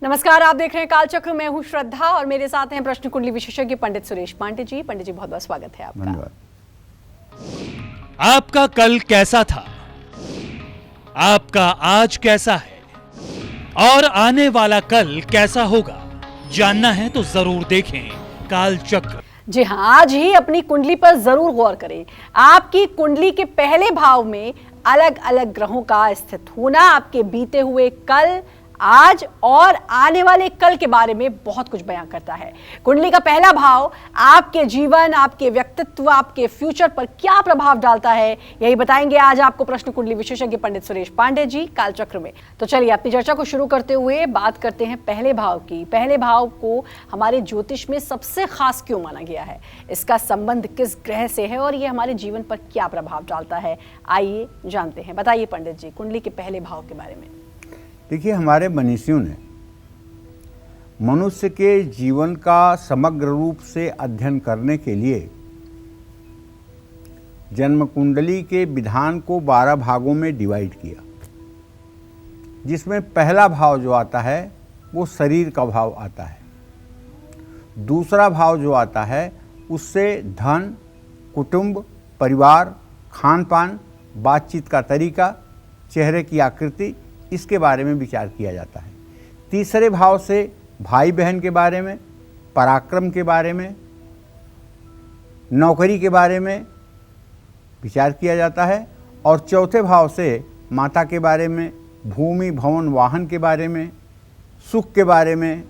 नमस्कार, आप देख रहे हैं कालचक्र। मैं हूं श्रद्धा और मेरे साथ हैं प्रश्न कुंडली विशेषज्ञ पंडित सुरेश पांडे जी। पंडित जी, बहुत बहुत स्वागत है आपका। आपका कल कैसा था? आपका आज कैसा है? और आने वाला कल कैसा होगा? जानना है तो जरूर देखें कालचक्र। जी हाँ, आज ही अपनी कुंडली पर जरूर गौर करें। आपकी कुंडली के पहले भाव में अलग अलग ग्रहों का स्थित होना आपके बीते हुए कल, आज और आने वाले कल के बारे में बहुत कुछ बयां करता है। कुंडली का पहला भाव आपके जीवन, आपके व्यक्तित्व, आपके फ्यूचर पर क्या प्रभाव डालता है, यही बताएंगे आज आपको प्रश्न कुंडली विशेषज्ञ पंडित सुरेश पांडे जी कालचक्र में। तो चलिए अपनी चर्चा को शुरू करते हुए बात करते हैं पहले भाव की। पहले भाव को हमारे ज्योतिष में सबसे खास क्यों माना गया है? इसका संबंध किस ग्रह से है और ये हमारे जीवन पर क्या प्रभाव डालता है? आइए जानते हैं। बताइए पंडित जी, कुंडली के पहले भाव के बारे में। देखिए, हमारे मनीषियों ने मनुष्य के जीवन का समग्र रूप से अध्ययन करने के लिए जन्म कुंडली के विधान को 12 भागों में डिवाइड किया, जिसमें पहला भाव जो आता है वो शरीर का भाव आता है। दूसरा भाव जो आता है उससे धन, कुटुंब, परिवार, खान पान, बातचीत का तरीका, चेहरे की आकृति, इसके बारे में विचार किया जाता है। तीसरे भाव से भाई बहन के बारे में, पराक्रम के बारे में, नौकरी के बारे में विचार किया जाता है। और चौथे भाव से माता के बारे में, भूमि, भवन, वाहन के बारे में, सुख के बारे में,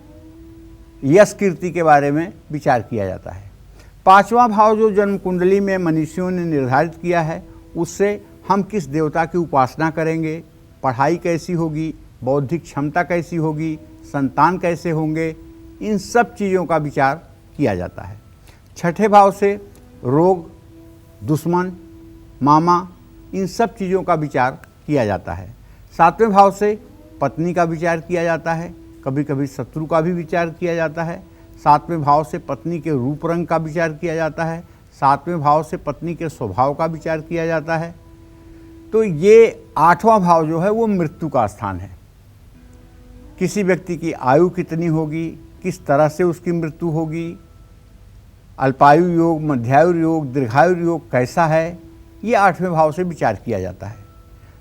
यश कीर्ति के बारे में विचार किया जाता है। पांचवा भाव जो जन्म कुंडली में मनीषियों ने निर्धारित किया है, उससे हम किस देवता की उपासना करेंगे, पढ़ाई कैसी होगी, बौद्धिक क्षमता कैसी होगी, संतान कैसे होंगे, इन सब चीज़ों का विचार किया जाता है। छठे भाव से रोग, दुश्मन, मामा, इन सब चीज़ों का विचार किया जाता है। सातवें भाव से पत्नी का विचार किया जाता है, कभी कभी शत्रु का भी विचार किया जाता है। सातवें भाव से पत्नी के रूप रंग का विचार किया जाता है। सातवें भाव से पत्नी के स्वभाव का विचार किया जाता है। तो ये आठवां भाव जो है वो मृत्यु का स्थान है। किसी व्यक्ति की आयु कितनी होगी, किस तरह से उसकी मृत्यु होगी, अल्पायु योग, मध्यायु योग, दीर्घायु योग कैसा है, ये आठवें भाव से विचार किया जाता है।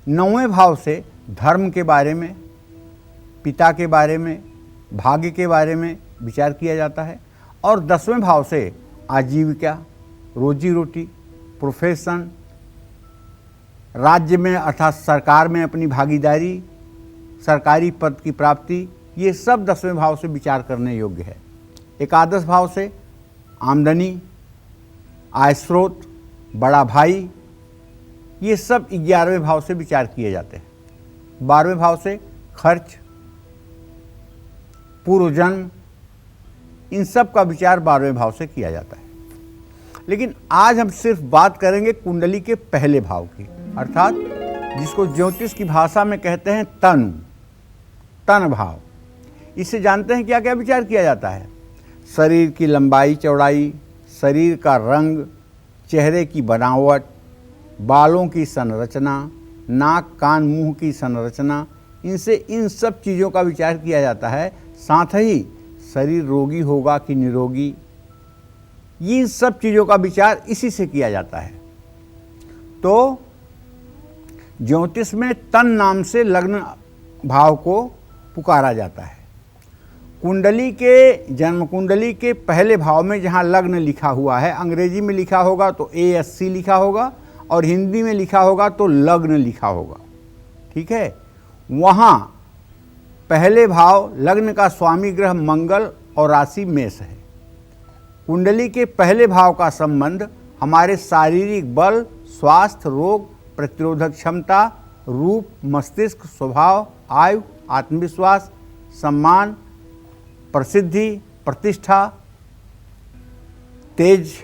नौवें भाव से धर्म के बारे में, पिता के बारे में, भाग्य के बारे में विचार किया जाता है। और 10वें भाव से आजीविका, रोजी रोटी, प्रोफेशन, राज्य में अर्थात सरकार में अपनी भागीदारी, सरकारी पद की प्राप्ति, ये सब 10वें भाव से विचार करने योग्य है। एकादश भाव से आमदनी, आय स्रोत, बड़ा भाई, ये सब 11वें भाव से विचार किए जाते हैं। 12वें भाव से खर्च, पूर्व जन्म, इन सब का विचार 12वें भाव से किया जाता है। लेकिन आज हम सिर्फ बात करेंगे कुंडली के पहले भाव की, अर्थात जिसको ज्योतिष की भाषा में कहते हैं तन भाव। इससे जानते हैं क्या क्या विचार किया जाता है। शरीर की लंबाई चौड़ाई, शरीर का रंग, चेहरे की बनावट, बालों की संरचना, नाक कान मुंह की संरचना, इनसे इन सब चीज़ों का विचार किया जाता है। साथ ही शरीर रोगी होगा कि निरोगी, ये सब चीज़ों का विचार इसी से किया जाता है। तो ज्योतिष में तन नाम से लग्न भाव को पुकारा जाता है। कुंडली के, जन्म कुंडली के पहले भाव में जहाँ लग्न लिखा हुआ है, अंग्रेजी में लिखा होगा तो ASC लिखा होगा और हिंदी में लिखा होगा तो लग्न लिखा होगा, ठीक है। वहाँ पहले भाव लग्न का स्वामी ग्रह मंगल और राशि मेष है। कुंडली के पहले भाव का संबंध हमारे शारीरिक बल, स्वास्थ्य, रोग प्रतिरोधक क्षमता, रूप, मस्तिष्क, स्वभाव, आयु, आत्मविश्वास, सम्मान, प्रसिद्धि, प्रतिष्ठा, तेज,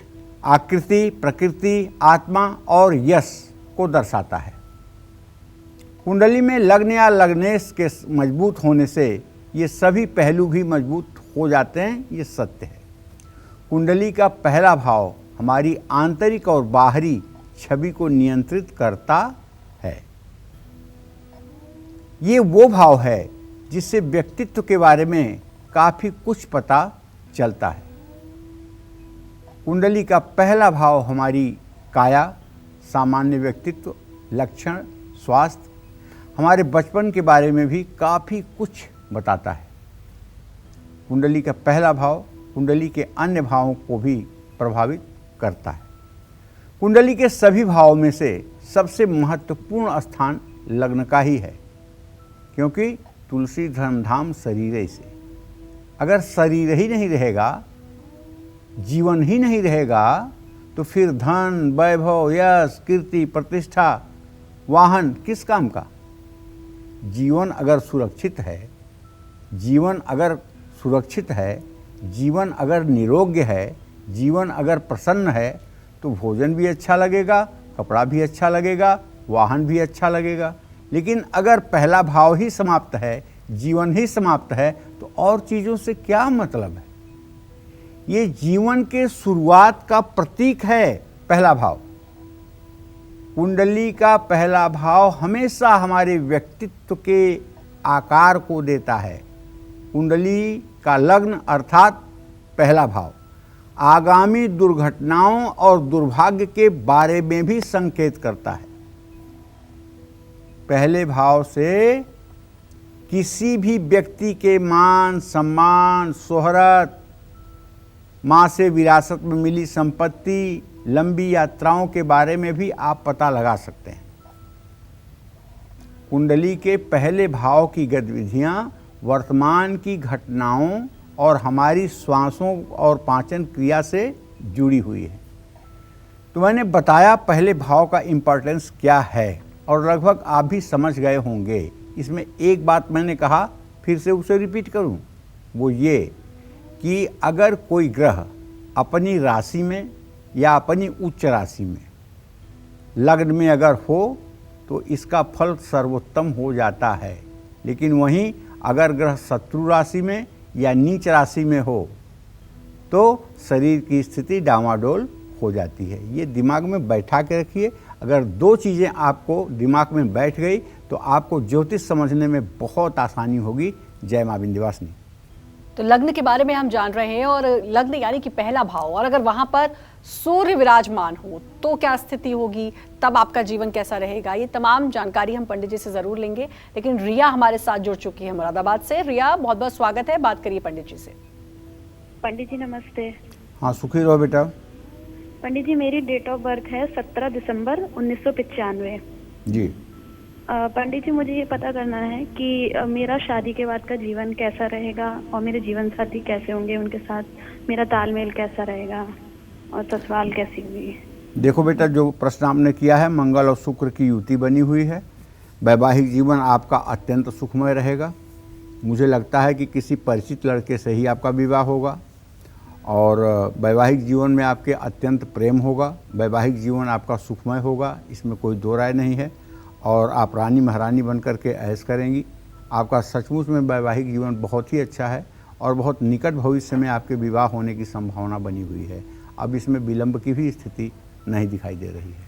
आकृति, प्रकृति, आत्मा और यश को दर्शाता है। कुंडली में लग्न या लग्नेश के मजबूत होने से ये सभी पहलू भी मजबूत हो जाते हैं, ये सत्य है। कुंडली का पहला भाव हमारी आंतरिक और बाहरी छवि को नियंत्रित करता है। ये वो भाव है जिससे व्यक्तित्व के बारे में काफ़ी कुछ पता चलता है। कुंडली का पहला भाव हमारी काया, सामान्य व्यक्तित्व, लक्षण, स्वास्थ्य, हमारे बचपन के बारे में भी काफ़ी कुछ बताता है। कुंडली का पहला भाव कुंडली के अन्य भावों को भी प्रभावित करता है। कुंडली के सभी भावों में से सबसे महत्वपूर्ण स्थान लग्न का ही है, क्योंकि तुलसी धर्मधाम शरीर से। अगर शरीर ही नहीं रहेगा, जीवन ही नहीं रहेगा, तो फिर धन, वैभव, यश, कीर्ति, प्रतिष्ठा, वाहन किस काम का। जीवन अगर सुरक्षित है, जीवन अगर सुरक्षित है, जीवन अगर निरोग्य है, जीवन अगर प्रसन्न है, तो भोजन भी अच्छा लगेगा, कपड़ा भी अच्छा लगेगा, वाहन भी अच्छा लगेगा। लेकिन अगर पहला भाव ही समाप्त है, जीवन ही समाप्त है, तो और चीज़ों से क्या मतलब है। ये जीवन के शुरुआत का प्रतीक है पहला भाव। कुंडली का पहला भाव हमेशा हमारे व्यक्तित्व के आकार को देता है। कुंडली का लग्न अर्थात पहला भाव आगामी दुर्घटनाओं और दुर्भाग्य के बारे में भी संकेत करता है। पहले भाव से किसी भी व्यक्ति के मान, सम्मान, शोहरत, माँ से विरासत में मिली संपत्ति, लंबी यात्राओं के बारे में भी आप पता लगा सकते हैं। कुंडली के पहले भाव की गतिविधियां वर्तमान की घटनाओं और हमारी श्वासों और पाचन क्रिया से जुड़ी हुई है। तो मैंने बताया पहले भाव का इम्पोर्टेंस क्या है, और लगभग आप भी समझ गए होंगे। इसमें एक बात मैंने कहा, फिर से उसे रिपीट करूं, वो ये कि अगर कोई ग्रह अपनी राशि में या अपनी उच्च राशि में लग्न में अगर हो, तो इसका फल सर्वोत्तम हो जाता है। लेकिन वहीं अगर ग्रह शत्रु राशि में या नीच राशि में हो, तो शरीर की स्थिति डामाडोल हो जाती है। ये दिमाग में बैठा के रखिए। अगर दो चीज़ें आपको दिमाग में बैठ गई, तो आपको ज्योतिष समझने में बहुत आसानी होगी। जय मां विंध्यवासिनी। तो लग्न के बारे में हम जान रहे हैं, और लग्न यानी कि पहला भाव, और अगर वहां पर सूर्य विराजमान हो तो क्या स्थिति होगी, तब आपका जीवन कैसा रहेगा, ये तमाम जानकारी हम पंडित जी से जरूर लेंगे। लेकिन रिया हमारे साथ जुड़ चुकी है मुरादाबाद से। रिया, बहुत बहुत स्वागत है, बात करिए पंडित जी से। पंडित जी नमस्ते। हाँ, सुखी रहो बेटा। पंडित जी, मेरी डेट ऑफ बर्थ है 17 दिसंबर 1995। जी। पंडित जी, मुझे ये पता करना है कि मेरा शादी के बाद का जीवन कैसा रहेगा, और मेरे जीवन साथी कैसे होंगे, उनके साथ मेरा तालमेल कैसा रहेगा, और ससुराल कैसी होगी। देखो बेटा, जो प्रश्न आपने किया है, मंगल और शुक्र की युति बनी हुई है। वैवाहिक जीवन आपका अत्यंत सुखमय रहेगा। मुझे लगता है कि किसी परिचित लड़के से ही आपका विवाह होगा, और वैवाहिक जीवन में आपके अत्यंत प्रेम होगा। वैवाहिक जीवन आपका सुखमय होगा, इसमें कोई दो राय नहीं है। और आप रानी महारानी बन कर के ऐश करेंगी। आपका सचमुच में वैवाहिक जीवन बहुत ही अच्छा है, और बहुत निकट भविष्य में आपके विवाह होने की संभावना बनी हुई है। अब इसमें विलंब की भी स्थिति नहीं दिखाई दे रही है।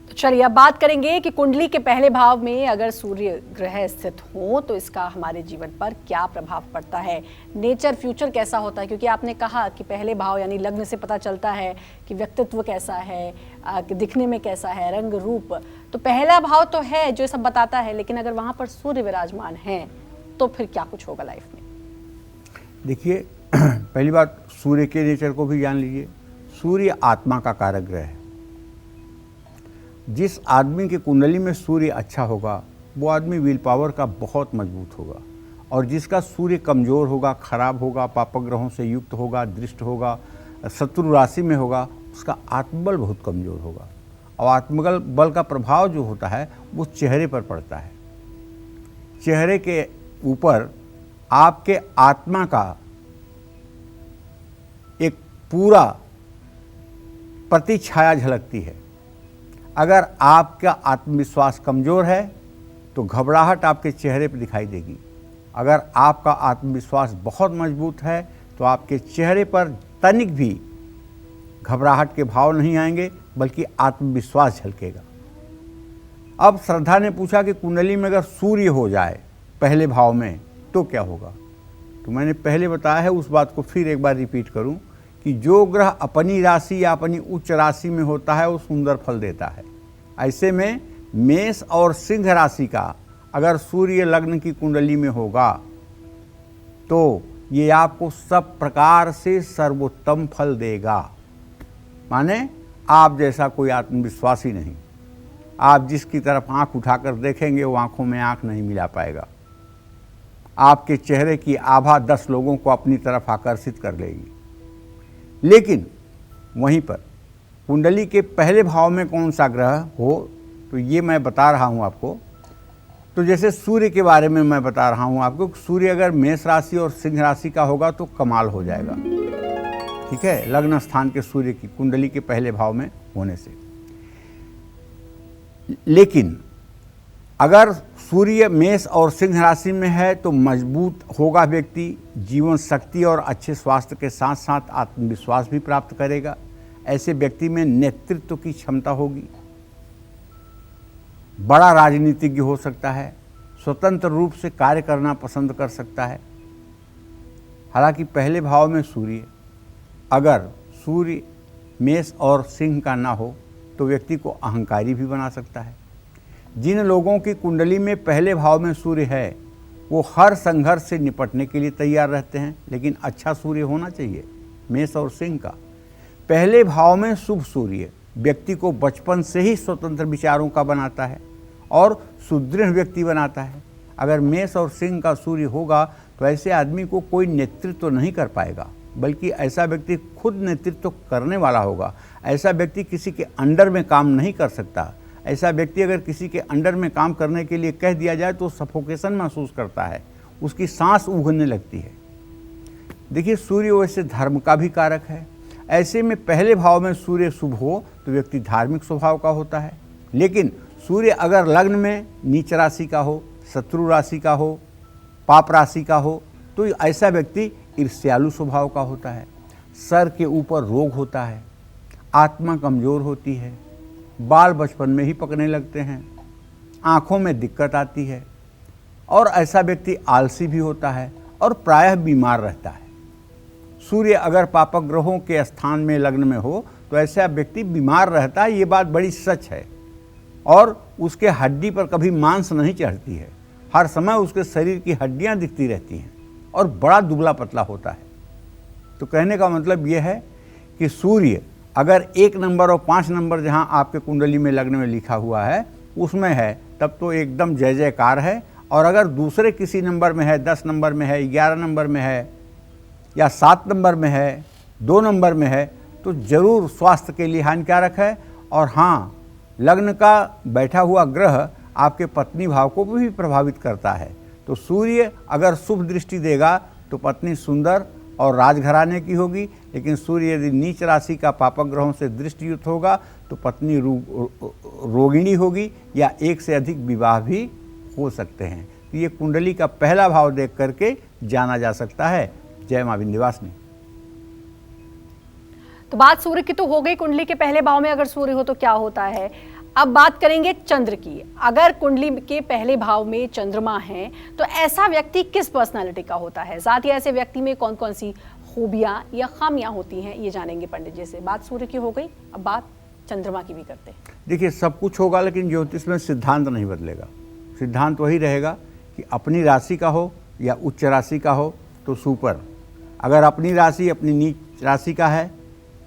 तो चलिए अब बात करेंगे कि कुंडली के पहले भाव में अगर सूर्य ग्रह स्थित हो तो इसका हमारे जीवन पर क्या प्रभाव पड़ता है, नेचर फ्यूचर कैसा होता है। क्योंकि आपने कहा कि पहले भाव यानी लग्न से पता चलता है कि व्यक्तित्व कैसा है, कि दिखने में कैसा है, रंग रूप। तो पहला भाव तो है जो सब बताता है, लेकिन अगर वहां पर सूर्य विराजमान है तो फिर क्या कुछ होगा लाइफ में। देखिए, पहली बात सूर्य के नेचर को भी जान लीजिए। सूर्य आत्मा का कारक ग्रह है। जिस आदमी के कुंडली में सूर्य अच्छा होगा, वो आदमी विल पावर का बहुत मजबूत होगा। और जिसका सूर्य कमज़ोर होगा, खराब होगा, पापग्रहों से युक्त होगा, दृष्ट होगा, शत्रु राशि में होगा, उसका आत्मबल बहुत कमज़ोर होगा। और आत्मबल बल का प्रभाव जो होता है वो चेहरे पर पड़ता है। चेहरे के ऊपर आपके आत्मा का एक पूरा प्रतिछाया झलकती है। अगर आपका आत्मविश्वास कमज़ोर है तो घबराहट आपके चेहरे पर दिखाई देगी। अगर आपका आत्मविश्वास बहुत मजबूत है तो आपके चेहरे पर तनिक भी घबराहट के भाव नहीं आएंगे, बल्कि आत्मविश्वास झलकेगा। अब श्रद्धा ने पूछा कि कुंडली में अगर सूर्य हो जाए पहले भाव में तो क्या होगा। तो मैंने पहले बताया है, उस बात को फिर एक बार रिपीट करूं कि जो ग्रह अपनी राशि या अपनी उच्च राशि में होता है वो सुंदर फल देता है। ऐसे में मेष और सिंह राशि का अगर सूर्य लग्न की कुंडली में होगा तो ये आपको सब प्रकार से सर्वोत्तम फल देगा। माने आप जैसा कोई आत्मविश्वासी नहीं, आप जिसकी तरफ आंख उठाकर देखेंगे वो आंखों में आंख नहीं मिला पाएगा। आपके चेहरे की आभा 10 लोगों को अपनी तरफ आकर्षित कर लेगी। लेकिन वहीं पर कुंडली के पहले भाव में कौन सा ग्रह हो तो ये मैं बता रहा हूँ आपको। तो जैसे सूर्य के बारे में मैं बता रहा हूँ आपको, सूर्य अगर मेष राशि और सिंह राशि का होगा तो कमाल हो जाएगा। ठीक है, लग्न स्थान के सूर्य की कुंडली के पहले भाव में होने से। लेकिन अगर सूर्य मेष और सिंह राशि में है तो मजबूत होगा व्यक्ति, जीवन शक्ति और अच्छे स्वास्थ्य के साथ साथ आत्मविश्वास भी प्राप्त करेगा। ऐसे व्यक्ति में नेतृत्व की क्षमता होगी, बड़ा राजनीतिज्ञ हो सकता है, स्वतंत्र रूप से कार्य करना पसंद कर सकता है। हालांकि पहले भाव में सूर्य, अगर सूर्य मेष और सिंह का ना हो तो व्यक्ति को अहंकारी भी बना सकता है। जिन लोगों की कुंडली में पहले भाव में सूर्य है वो हर संघर्ष से निपटने के लिए तैयार रहते हैं, लेकिन अच्छा सूर्य होना चाहिए। मेष और सिंह का पहले भाव में शुभ सूर्य व्यक्ति को बचपन से ही स्वतंत्र विचारों का बनाता है और सुदृढ़ व्यक्ति बनाता है। अगर मेष और सिंह का सूर्य होगा तो ऐसे आदमी को कोई नेतृत्व नहीं कर पाएगा, बल्कि ऐसा व्यक्ति खुद नेतृत्व करने वाला होगा। ऐसा व्यक्ति किसी के अंडर में काम नहीं कर सकता। ऐसा व्यक्ति अगर किसी के अंडर में काम करने के लिए कह दिया जाए तो सफोकेशन महसूस करता है, उसकी सांस उगने लगती है। देखिए, सूर्य वैसे धर्म का भी कारक है। ऐसे में पहले भाव में सूर्य शुभ हो तो व्यक्ति धार्मिक स्वभाव का होता है। लेकिन सूर्य अगर लग्न में नीच राशि का हो, शत्रु राशि का हो, पाप राशि का हो तो ऐसा व्यक्ति ईर्ष्यालु स्वभाव का होता है। सर के ऊपर रोग होता है, आत्मा कमज़ोर होती है, बाल बचपन में ही पकने लगते हैं, आँखों में दिक्कत आती है और ऐसा व्यक्ति आलसी भी होता है और प्रायः बीमार रहता है। सूर्य अगर पापक ग्रहों के स्थान में लग्न में हो तो ऐसा व्यक्ति बीमार रहता है, ये बात बड़ी सच है। और उसके हड्डी पर कभी मांस नहीं चढ़ती है, हर समय उसके शरीर की हड्डियां दिखती रहती हैं और बड़ा दुबला पतला होता है। तो कहने का मतलब यह है कि सूर्य अगर 1 नंबर और 5 नंबर जहां आपके कुंडली में लग्न में लिखा हुआ है उसमें है तब तो एकदम जय जयकार है। और अगर दूसरे किसी नंबर में है, 10 नंबर में है, 11 नंबर में है या 7 नंबर में है, 2 नंबर में है तो जरूर स्वास्थ्य के लिए हानिकारक है। और हाँ, लग्न का बैठा हुआ ग्रह आपके पत्नी भाव को भी प्रभावित करता है। तो सूर्य अगर शुभ दृष्टि देगा तो पत्नी सुंदर और राजघराने की होगी, लेकिन सूर्य यदि नीच राशि का पापक ग्रहों से दृष्टियुक्त होगा तो पत्नी रोगिणी होगी या एक से अधिक विवाह भी हो सकते हैं। तो ये कुंडली का पहला भाव देख करके जाना जा सकता है। जय मां विंध्यवासिनी। तो बात सूर्य की तो हो गई, कुंडली के पहले भाव में अगर सूर्य हो तो क्या होता है। अब बात करेंगे चंद्र की। अगर कुंडली के पहले भाव में चंद्रमा है तो ऐसा व्यक्ति किस पर्सनालिटी का होता है, साथ ही ऐसे व्यक्ति में कौन कौन सी खूबियां या खामियां होती हैं, ये जानेंगे पंडित जी से। बात सूर्य की हो गई, अब बात चंद्रमा की भी करते हैं। देखिए, सब कुछ होगा लेकिन ज्योतिष में सिद्धांत नहीं बदलेगा। सिद्धांत वही रहेगा कि अपनी राशि का हो या उच्च राशि का हो तो सुपर। अगर अपनी राशि अपनी नीच राशि का है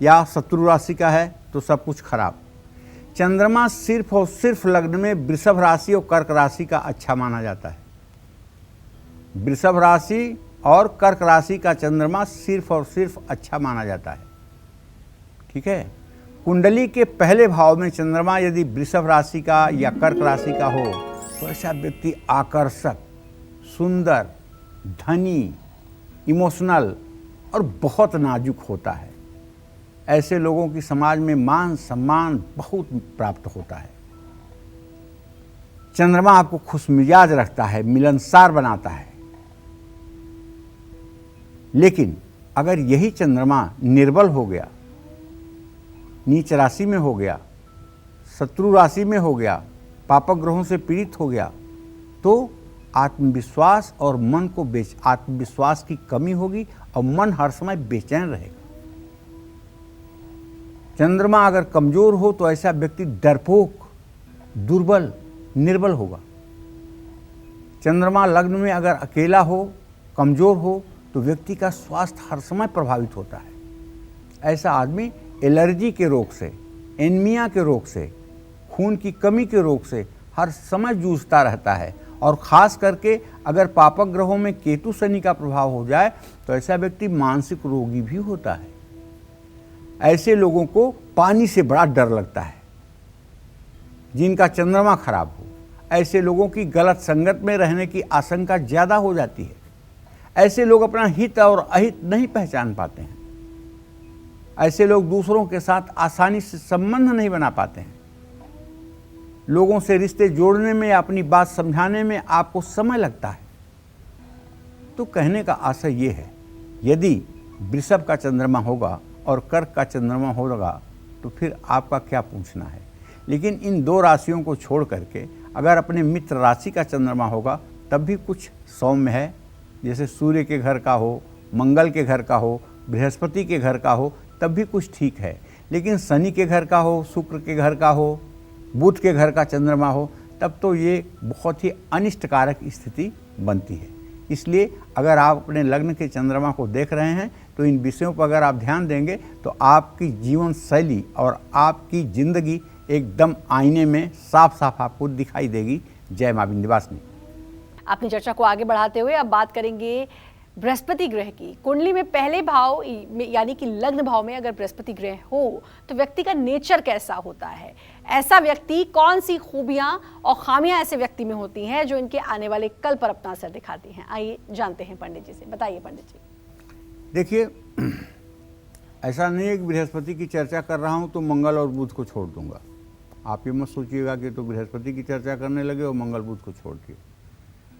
या शत्रु राशि का है तो सब कुछ खराब। चंद्रमा सिर्फ और सिर्फ लग्न में वृषभ राशि और कर्क राशि का अच्छा माना जाता है। वृषभ राशि और कर्क राशि का चंद्रमा सिर्फ और सिर्फ अच्छा माना जाता है। ठीक है, कुंडली के पहले भाव में चंद्रमा यदि वृषभ राशि का या कर्क राशि का हो तो ऐसा व्यक्ति आकर्षक, सुंदर, धनी, इमोशनल और बहुत नाजुक होता है। ऐसे लोगों की समाज में मान सम्मान बहुत प्राप्त होता है। चंद्रमा आपको खुशमिजाज रखता है, मिलनसार बनाता है। लेकिन अगर यही चंद्रमा निर्बल हो गया, नीच राशि में हो गया, शत्रु राशि में हो गया, पापक ग्रहों से पीड़ित हो गया तो आत्मविश्वास और मन को आत्मविश्वास की कमी होगी और मन हर समय बेचैन रहेगा। चंद्रमा अगर कमजोर हो तो ऐसा व्यक्ति डरपोक, दुर्बल, निर्बल होगा। चंद्रमा लग्न में अगर अकेला हो, कमजोर हो, तो व्यक्ति का स्वास्थ्य हर समय प्रभावित होता है। ऐसा आदमी एलर्जी के रोग से, एनीमिया के रोग से, खून की कमी के रोग से हर समय जूझता रहता है। और ख़ास करके अगर पापक ग्रहों में केतु शनि का प्रभाव हो जाए तो ऐसा व्यक्ति मानसिक रोगी भी होता है। ऐसे लोगों को पानी से बड़ा डर लगता है, जिनका चंद्रमा खराब हो। ऐसे लोगों की गलत संगत में रहने की आशंका ज़्यादा हो जाती है। ऐसे लोग अपना हित और अहित नहीं पहचान पाते हैं। ऐसे लोग दूसरों के साथ आसानी से संबंध नहीं बना पाते हैं। लोगों से रिश्ते जोड़ने में, अपनी बात समझाने में आपको समय लगता है। तो कहने का आशय ये है, यदि वृषभ का चंद्रमा होगा और कर्क का चंद्रमा होगा तो फिर आपका क्या पूछना है। लेकिन इन दो राशियों को छोड़ करके अगर अपने मित्र राशि का चंद्रमा होगा तब भी कुछ सौम्य है। जैसे सूर्य के घर का हो, मंगल के घर का हो, बृहस्पति के घर का हो, तब भी कुछ ठीक है। लेकिन शनि के घर का हो, शुक्र के घर का हो, बुध के घर का चंद्रमा हो, तब तो ये बहुत ही अनिष्टकारक स्थिति बनती है। इसलिए अगर आप अपने लग्न के चंद्रमा को देख रहे हैं तो इन विषयों पर अगर आप ध्यान देंगे तो आपकी जीवन शैली और आपकी जिंदगी एकदम आईने में साफ साफ आपको दिखाई देगी। जय मां विंध्यवासिनी। अपनी चर्चा को आगे बढ़ाते हुए अब बात करेंगे बृहस्पति ग्रह की। कुंडली में पहले भाव यानी कि लग्न भाव में अगर बृहस्पति ग्रह हो तो व्यक्ति का नेचर कैसा होता है, ऐसा व्यक्ति कौन सी खूबियां और खामियां ऐसे व्यक्ति में होती हैं जो इनके आने वाले कल पर अपना असर दिखाती हैं। आइए जानते हैं पंडित जी से। बताइए पंडित जी। देखिए, ऐसा नहीं है कि बृहस्पति की चर्चा कर रहा हूं तो मंगल और बुध को छोड़ दूंगा। आप ये मत सोचिएगा कि तो बृहस्पति की चर्चा करने लगे और मंगल बुध को छोड़ दिए।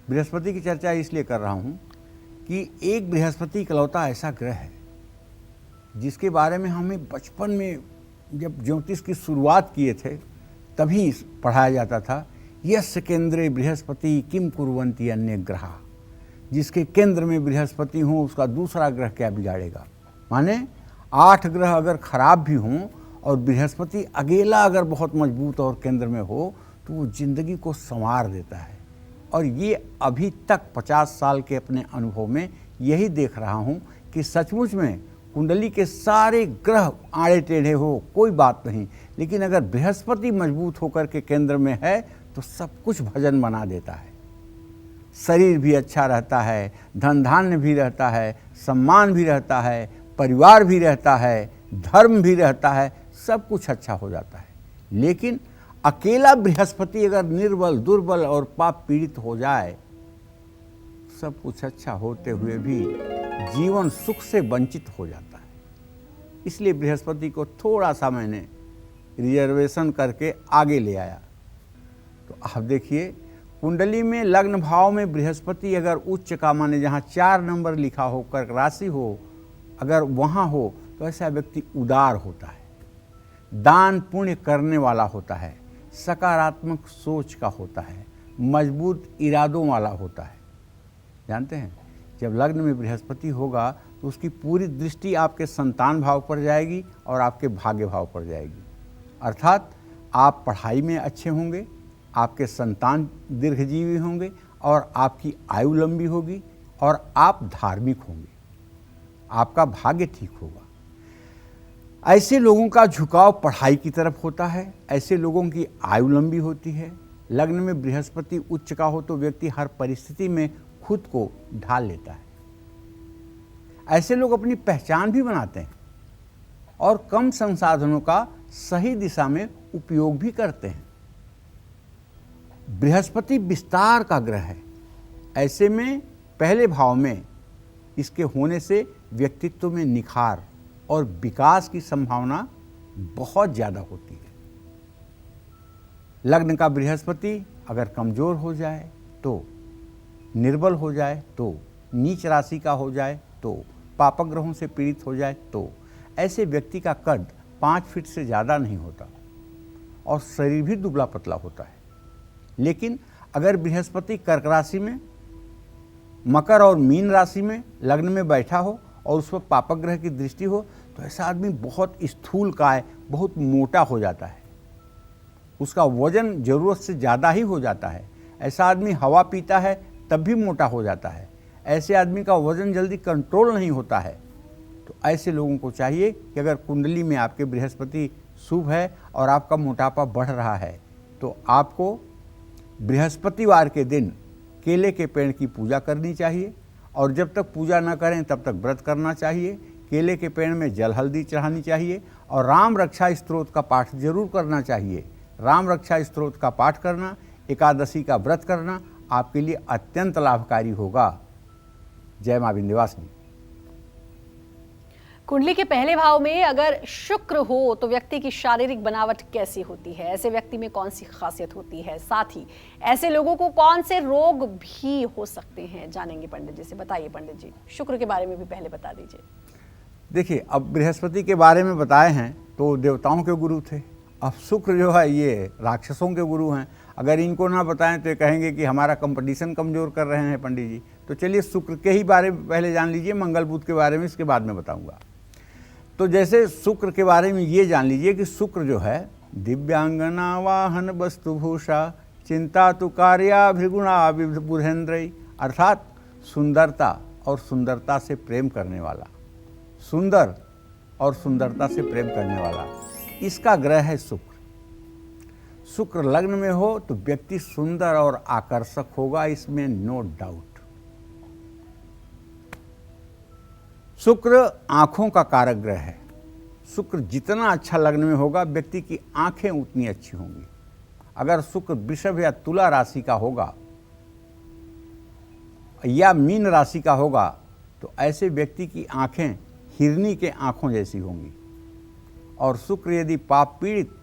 बृहस्पति की चर्चा इसलिए कर रहा हूं कि एक बृहस्पति इकलौता ऐसा ग्रह है जिसके बारे में हमें बचपन में जब ज्योतिष की शुरुआत किए थे तभी पढ़ाया जाता था, यस्य केंद्रे बृहस्पति किम कुर्वन्ति अन्य ग्रह। जिसके केंद्र में बृहस्पति हो उसका दूसरा ग्रह क्या बिगाड़ेगा। माने 8 ग्रह अगर खराब भी हों और बृहस्पति अकेला अगर बहुत मजबूत और केंद्र में हो तो वो जिंदगी को संवार देता है। और ये अभी तक 50 साल के अपने अनुभव में यही देख रहा हूँ कि सचमुच में कुंडली के सारे ग्रह आड़े टेढ़े हो कोई बात नहीं, लेकिन अगर बृहस्पति मजबूत होकर के केंद्र में है तो सब कुछ भजन बना देता है। शरीर भी अच्छा रहता है, धन धान्य भी रहता है, सम्मान भी रहता है, परिवार भी रहता है, धर्म भी रहता है, सब कुछ अच्छा हो जाता है। लेकिन अकेला बृहस्पति अगर निर्बल, दुर्बल और पाप पीड़ित हो जाए, सब कुछ अच्छा होते हुए भी जीवन सुख से वंचित हो जाता है। इसलिए बृहस्पति को थोड़ा सा मैंने रिजर्वेशन करके आगे ले आया। तो आप देखिए, कुंडली में लग्न भाव में बृहस्पति अगर उच्च का माने जहाँ 4 नंबर लिखा हो, कर्क राशि हो, अगर वहाँ हो तो ऐसा व्यक्ति उदार होता है, दान पुण्य करने वाला होता है, सकारात्मक सोच का होता है, मजबूत इरादों वाला होता है। जानते हैं, जब लग्न में बृहस्पति होगा तो उसकी पूरी दृष्टि आपके संतान भाव पर जाएगी और आपके भाग्य भाव पर जाएगी। अर्थात आप पढ़ाई में अच्छे होंगे, आपके संतान दीर्घजीवी होंगे और आपकी आयु लंबी होगी और आप धार्मिक होंगे, आपका भाग्य ठीक होगा। ऐसे लोगों का झुकाव पढ़ाई की तरफ होता है, ऐसे लोगों की आयु लंबी होती है। लग्न में बृहस्पति उच्च का हो तो व्यक्ति हर परिस्थिति में खुद को ढाल लेता है। ऐसे लोग अपनी पहचान भी बनाते हैं और कम संसाधनों का सही दिशा में उपयोग भी करते हैं। बृहस्पति विस्तार का ग्रह है, ऐसे में पहले भाव में इसके होने से व्यक्तित्व में निखार और विकास की संभावना बहुत ज़्यादा होती है। लग्न का बृहस्पति अगर कमज़ोर हो जाए तो, निर्बल हो जाए तो, नीच राशि का हो जाए तो, पापक ग्रहों से पीड़ित हो जाए तो, ऐसे व्यक्ति का कद 5 फीट से ज़्यादा नहीं होता और शरीर भी दुबला पतला होता है। लेकिन अगर बृहस्पति कर्क राशि में, मकर और मीन राशि में लग्न में बैठा हो और उस पर पापक ग्रह की दृष्टि हो तो ऐसा आदमी बहुत स्थूलकाय, बहुत मोटा हो जाता है, उसका वजन जरूरत से ज़्यादा ही हो जाता है। ऐसा आदमी हवा पीता है तब भी मोटा हो जाता है। ऐसे आदमी का वजन जल्दी कंट्रोल नहीं होता है। तो ऐसे लोगों को चाहिए कि अगर कुंडली में आपके बृहस्पति शुभ है और आपका मोटापा बढ़ रहा है तो आपको बृहस्पतिवार के दिन केले के पेड़ की पूजा करनी चाहिए, और जब तक पूजा न करें तब तक व्रत करना चाहिए। केले के पेड़ में जल हल्दी चढ़ानी चाहिए और राम रक्षा स्तोत्र का पाठ जरूर करना चाहिए। राम रक्षा स्तोत्र का पाठ करना, एकादशी का व्रत करना आपके लिए अत्यंत लाभकारी होगा। जय मां विंध्यवासिनी। कुंडली के पहले भाव में अगर शुक्र हो तो व्यक्ति की शारीरिक बनावट कैसी होती है, ऐसे व्यक्ति में कौन सी खासियत होती है, साथ ही ऐसे लोगों को कौन से रोग भी हो सकते हैं, जानेंगे पंडित जी से। बताइए पंडित जी, शुक्र के बारे में भी पहले बता दीजिए। देखिए, अब बृहस्पति के बारे में बताए हैं तो देवताओं के गुरु थे, अब शुक्र जो है ये राक्षसों के गुरु हैं। अगर इनको ना बताएं तो ये कहेंगे कि हमारा कंपटीशन कमज़ोर कर रहे हैं पंडित जी। तो चलिए शुक्र के ही बारे में पहले जान लीजिए, मंगल बुध के बारे में इसके बाद में बताऊंगा। तो जैसे शुक्र के बारे में ये जान लीजिए कि शुक्र जो है दिव्यांगना वाहन वस्तुभूषा चिंता तु कार्या भृगुणा बुधेन्द्र, अर्थात सुंदरता और सुंदरता से प्रेम करने वाला, सुंदर और सुंदरता से प्रेम करने वाला, इसका ग्रह है शुक्र। शुक्र लग्न में हो तो व्यक्ति सुंदर और आकर्षक होगा, इसमें नो डाउट। शुक्र आंखों का कारक ग्रह है। शुक्र जितना अच्छा लग्न में होगा व्यक्ति की आंखें उतनी अच्छी होंगी। अगर शुक्र वृषभ या तुला राशि का होगा या मीन राशि का होगा तो ऐसे व्यक्ति की आंखें हिरनी के आंखों जैसी होंगी। और शुक्र यदि पाप पीड़ित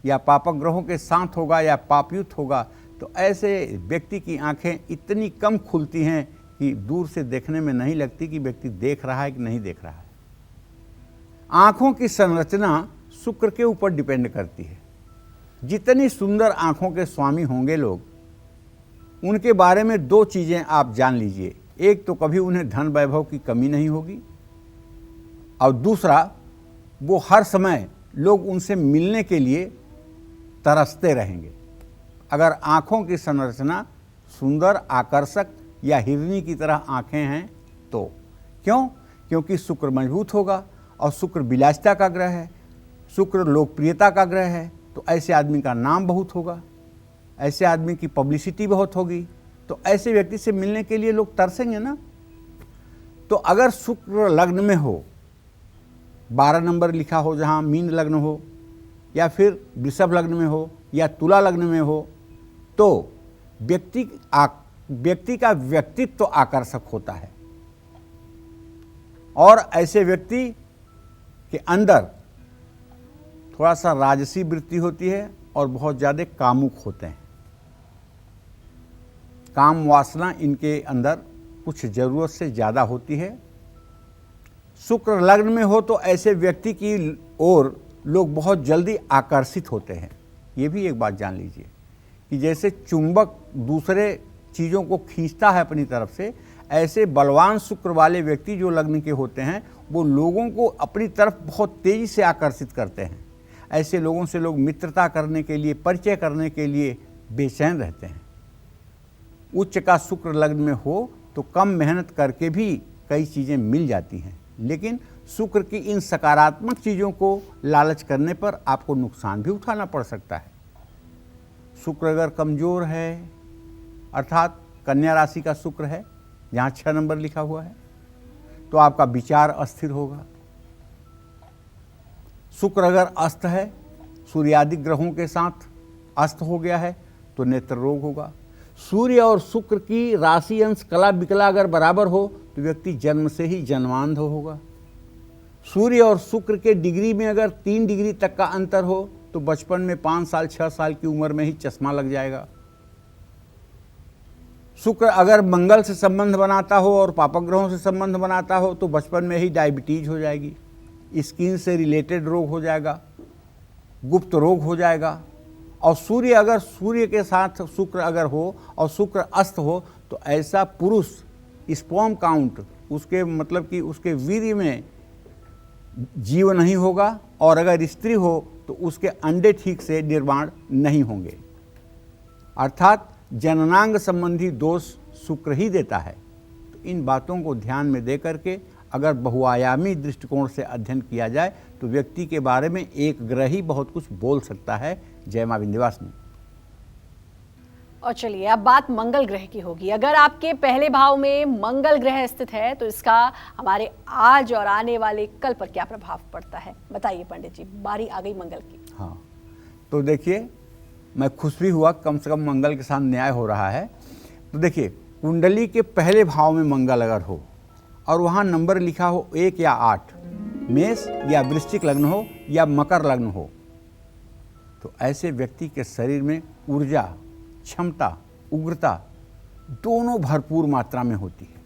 या पापक ग्रहों के साथ होगा या पापयुक्त होगा तो ऐसे व्यक्ति की आंखें इतनी कम खुलती हैं कि दूर से देखने में नहीं लगती कि व्यक्ति देख रहा है कि नहीं देख रहा है। आंखों की संरचना शुक्र के ऊपर डिपेंड करती है। जितनी सुंदर आंखों के स्वामी होंगे लोग, उनके बारे में दो चीज़ें आप जान लीजिए। एक तो कभी उन्हें धन वैभव की कमी नहीं होगी, और दूसरा वो हर समय लोग उनसे मिलने के लिए तरसते रहेंगे। अगर आंखों की संरचना सुंदर, आकर्षक या हिरनी की तरह आंखें हैं तो क्यों? क्योंकि शुक्र मजबूत होगा और शुक्र विलासिता का ग्रह है, शुक्र लोकप्रियता का ग्रह है। तो ऐसे आदमी का नाम बहुत होगा, ऐसे आदमी की पब्लिसिटी बहुत होगी, तो ऐसे व्यक्ति से मिलने के लिए लोग तरसेंगे ना। तो अगर शुक्र लग्न में हो, 12 नंबर लिखा हो जहाँ मीन लग्न हो, या फिर वृषभ लग्न में हो या तुला लग्न में हो, तो व्यक्ति का व्यक्तित्व आकर्षक होता है और ऐसे व्यक्ति के अंदर थोड़ा सा राजसी वृत्ति होती है और बहुत ज़्यादा कामुक होते हैं। काम वासना इनके अंदर कुछ ज़रूरत से ज़्यादा होती है। शुक्र लग्न में हो तो ऐसे व्यक्ति की ओर लोग बहुत जल्दी आकर्षित होते हैं। ये भी एक बात जान लीजिए कि जैसे चुंबक दूसरे चीज़ों को खींचता है अपनी तरफ से, ऐसे बलवान शुक्र वाले व्यक्ति जो लग्न के होते हैं वो लोगों को अपनी तरफ बहुत तेज़ी से आकर्षित करते हैं। ऐसे लोगों से लोग मित्रता करने के लिए, परिचय करने के लिए बेचैन रहते हैं। उच्च का शुक्र लग्न में हो तो कम मेहनत करके भी कई चीज़ें मिल जाती हैं, लेकिन शुक्र की इन सकारात्मक चीज़ों को लालच करने पर आपको नुकसान भी उठाना पड़ सकता है। शुक्र अगर कमज़ोर है, अर्थात कन्या राशि का शुक्र है जहाँ 6 नंबर लिखा हुआ है, तो आपका विचार अस्थिर होगा। शुक्र अगर अस्त है, सूर्यादि ग्रहों के साथ अस्त हो गया है, तो नेत्र रोग होगा। सूर्य और शुक्र की राशि अंश कला विकला अगर बराबर हो तो व्यक्ति जन्म से ही जन्मांध होगा। सूर्य और शुक्र के डिग्री में अगर 3 डिग्री तक का अंतर हो तो बचपन में 5 साल 6 साल की उम्र में ही चश्मा लग जाएगा। शुक्र अगर मंगल से संबंध बनाता हो और पापक ग्रहों से संबंध बनाता हो तो बचपन में ही डायबिटीज हो जाएगी, स्किन से रिलेटेड रोग हो जाएगा, गुप्त रोग हो जाएगा और सूर्य के साथ शुक्र अगर हो और शुक्र अस्त हो तो ऐसा पुरुष स्पर्म काउंट उसके मतलब कि उसके वीर्य में जीव नहीं होगा, और अगर स्त्री हो तो उसके अंडे ठीक से निर्माण नहीं होंगे। अर्थात जननांग संबंधी दोष शुक्र ही देता है। तो इन बातों को ध्यान में दे करके अगर बहुआयामी दृष्टिकोण से अध्ययन किया जाए तो व्यक्ति के बारे में एक ग्रह ही बहुत कुछ बोल सकता है। जय मां विंध्यवासिनी। और चलिए अब बात मंगल ग्रह की होगी। अगर आपके पहले भाव में मंगल ग्रह स्थित है तो इसका हमारे आज और आने वाले कल पर क्या प्रभाव पड़ता है, बताइए पंडित जी। बारी आ गई मंगल की। हाँ, तो देखिए मैं खुश भी हुआ, कम से कम मंगल के साथ न्याय हो रहा है। तो देखिए कुंडली के पहले भाव में मंगल अगर हो और वहाँ नंबर लिखा हो 1 या 8, मेष या वृश्चिक लग्न हो या मकर लग्न हो, तो ऐसे व्यक्ति के शरीर में ऊर्जा, क्षमता, उग्रता दोनों भरपूर मात्रा में होती है।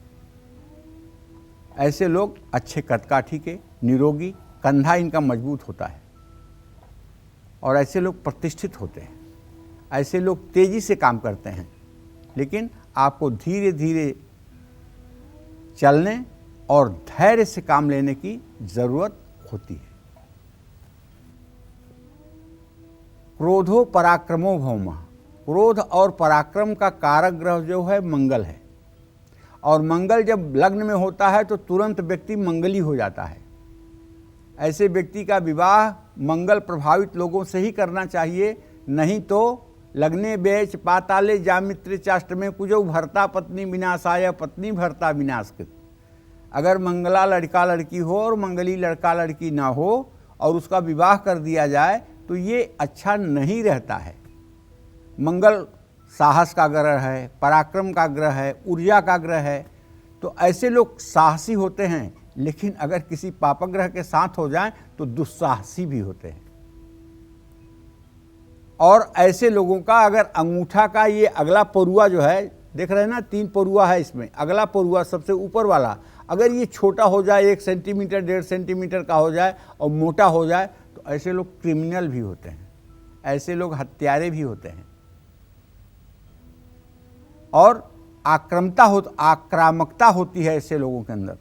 ऐसे लोग अच्छे कदकाठी के, निरोगी, कंधा इनका मजबूत होता है और ऐसे लोग प्रतिष्ठित होते हैं। ऐसे लोग तेजी से काम करते हैं, लेकिन आपको धीरे धीरे चलने और धैर्य से काम लेने की जरूरत होती है। क्रोधो पराक्रमो भौमः, क्रोध और पराक्रम का कारक ग्रह जो है मंगल है, और मंगल जब लग्न में होता है तो तुरंत व्यक्ति मंगली हो जाता है। ऐसे व्यक्ति का विवाह मंगल प्रभावित लोगों से ही करना चाहिए, नहीं तो लग्ने बेच पाताले जामित्र चाष्टमे कुजौ भर्ता पत्नी विनाशाय पत्नी भर्ता विनाशकृत। अगर मंगला लड़का लड़की हो और मंगली लड़का लड़की ना हो और उसका विवाह कर दिया जाए तो ये अच्छा नहीं रहता है। मंगल साहस का ग्रह है, पराक्रम का ग्रह है, ऊर्जा का ग्रह है, तो ऐसे लोग साहसी होते हैं, लेकिन अगर किसी पापग्रह के साथ हो जाए तो दुस्साहसी भी होते हैं। और ऐसे लोगों का अगर अंगूठा का ये अगला परुआ जो है, देख रहे हैं ना, 3 परुआ है इसमें, अगला परुआ सबसे ऊपर वाला अगर ये छोटा हो जाए, 1 सेंटीमीटर 1.5 सेंटीमीटर का हो जाए और मोटा हो जाए तो ऐसे लोग क्रिमिनल भी होते हैं, ऐसे लोग हत्यारे भी होते हैं। और आक्रामकता होती है ऐसे लोगों के अंदर।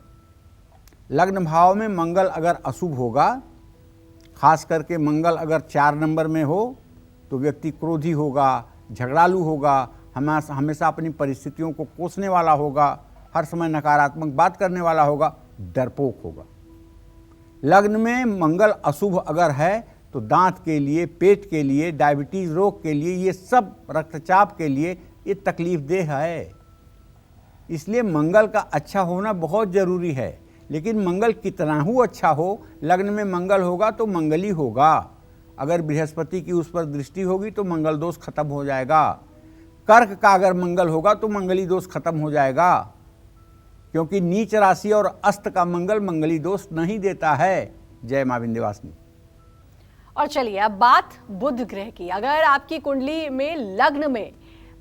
लग्न भाव में मंगल अगर अशुभ होगा, खास करके मंगल अगर 4 नंबर में हो तो व्यक्ति क्रोधी होगा, झगड़ालू होगा, हमेशा अपनी परिस्थितियों को कोसने वाला होगा, हर समय नकारात्मक बात करने वाला होगा, डरपोक होगा। लग्न में मंगल अशुभ अगर है तो दांत के लिए, पेट के लिए, डायबिटीज रोग के लिए, ये सब रक्तचाप के लिए ये तकलीफ देह है। इसलिए मंगल का अच्छा होना बहुत जरूरी है, लेकिन मंगल कितना ही अच्छा हो, लग्न में मंगल होगा तो मंगली होगा। अगर बृहस्पति की उस पर दृष्टि होगी तो मंगल दोष खत्म हो जाएगा। कर्क का अगर मंगल होगा तो मंगली दोष खत्म हो जाएगा, क्योंकि नीच राशि और अस्त का मंगल मंगली दोष नहीं देता है। जय मां विंध्यवासिनी। और चलिए अब बात बुध ग्रह की। अगर आपकी कुंडली में लग्न में